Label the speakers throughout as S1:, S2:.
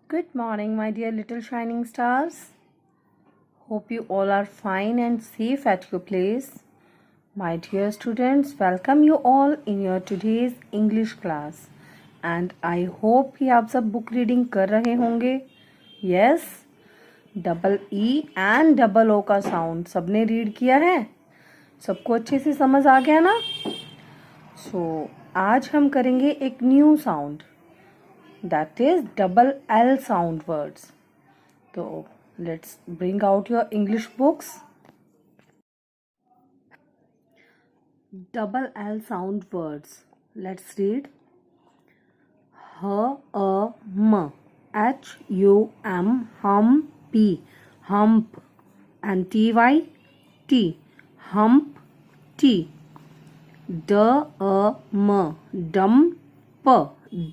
S1: Good morning, my dear little shining stars. Hope you all are fine and safe at your place. My dear students, welcome you all in your today's English class. And I hope कि आप सब book reading कर रहे होंगे. Yes, double e and double o का sound सबने read किया है. सबको अच्छे से समझ आ गया ना. आज हम करेंगे एक new sound. That is double L sound words. So let's bring out your English books. Double L sound words. Let's read. Hum, humpy, hump, and ty, hump, t. Dump,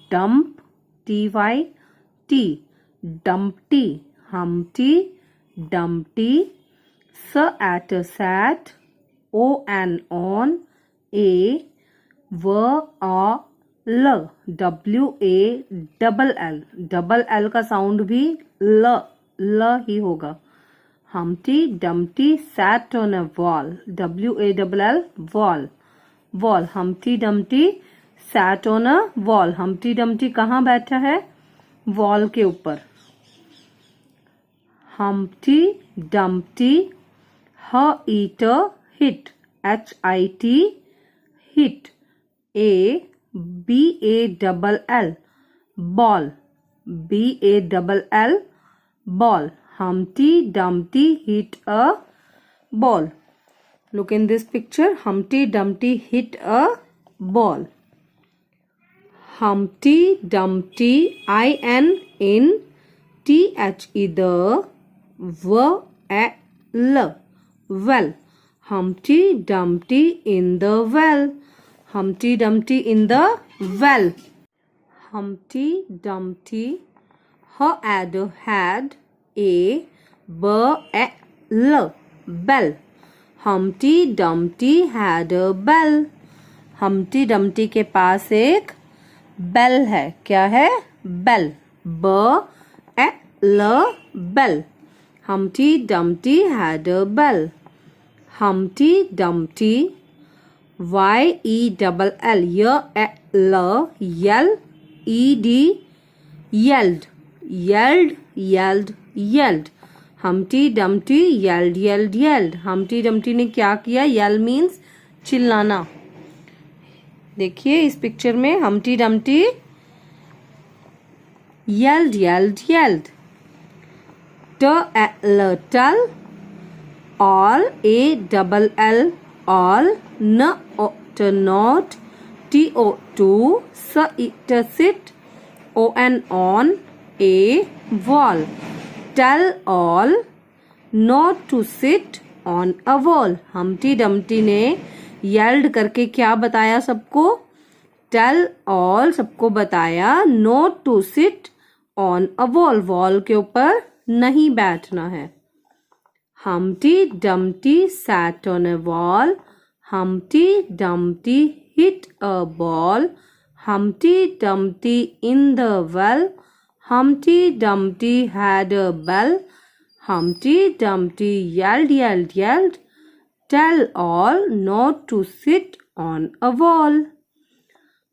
S1: dump, ty, dumpty, humpty, dumpty. Sat, on, a, l, double L का sound भी ल ही होगा. Humpty Dumpty sat on a wall. WALL wall. Wall. Humpty Dumpty sat on a wall. Humpty Dumpty कहाँ बैठा है? Wall के ऊपर. Humpty Dumpty eater hit. HIT hit. BALL ball. BALL ball. Humpty Dumpty hit a ball. Look in this picture. Humpty Dumpty hit a ball. Humpty Dumpty in THE the well. Humpty Dumpty in the well. Humpty Dumpty in the well. Humpty Dumpty had a bell. Humpty Dumpty had a bell. Humpty Dumpty के पास एक bell है. क्या है? Bell. bell. Humpty Dumpty had a bell. Humpty Dumpty YELL yelled. Humpty Dumpty yelled. Humpty Dumpty ने क्या किया? Yell means चिल्लाना. देखिए इस पिक्चर में Humpty Dumpty yelled. Tell all all not to sit on a wall. Tell all not to sit on a wall. Humpty Dumpty ने yelled करके क्या बताया सबको? Tell all सबको बताया not to sit on a wall. wall के ऊपर नहीं बैठना है. Humpty Dumpty sat on a wall. Humpty Dumpty hit a ball. Humpty Dumpty in the well. Humpty Dumpty had a bell. Humpty Dumpty yelled. Tell all not to sit on a wall.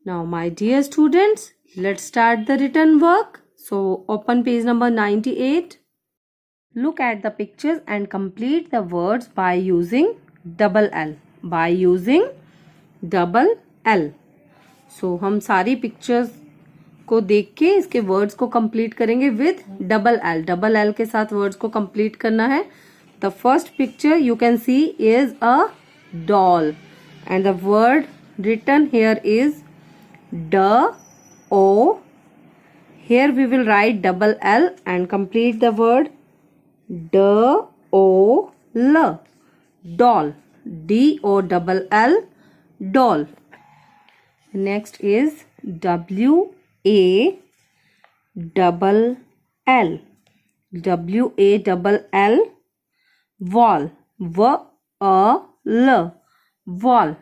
S1: Now, my dear students, let's start the written work. So, open page number 98. Look at the pictures and complete the words by using double L. By using double L. So, हम सारी pictures को देख के इसके words को complete करेंगे with double l. Double l के साथ वर्ड्स को कंप्लीट करना है. The first picture you can see is a doll and the word written here is DO. Here we will write double L and complete the word DOL. Doll. DOLL. Doll. Next is WALL. WALL. Wall. Wall.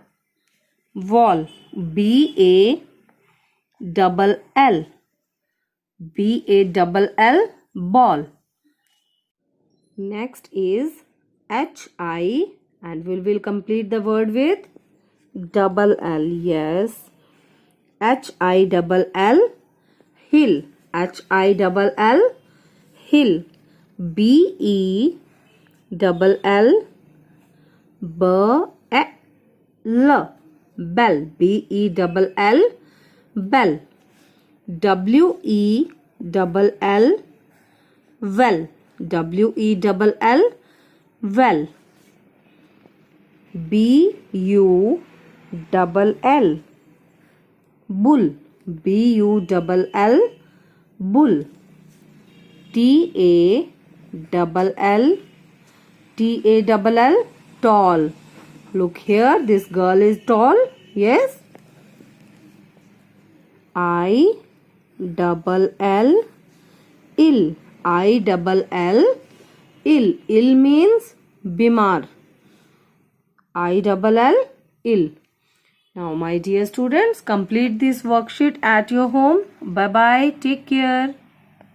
S1: Wall. BALL. B-A-double-L, ball. Next is H-I, and we will complete the word with double L. Yes. H-I-double-L, hill. H-I-double-L, hill. B-E-double-L, B-E-L, bell. B-E-double-L, bell. W-E-double-L, well. W-E-double-L, well. B-U-double-L, bull. B-U-double-L, bull. T-A-double-L, T-A-double-L, tall. Look here, this girl is tall. Yes. I-double-L, ill. I-double-L, ill. Ill means bimar. I-double-L, ill. Now, my dear students, complete this worksheet at your home. Bye-bye. Take care.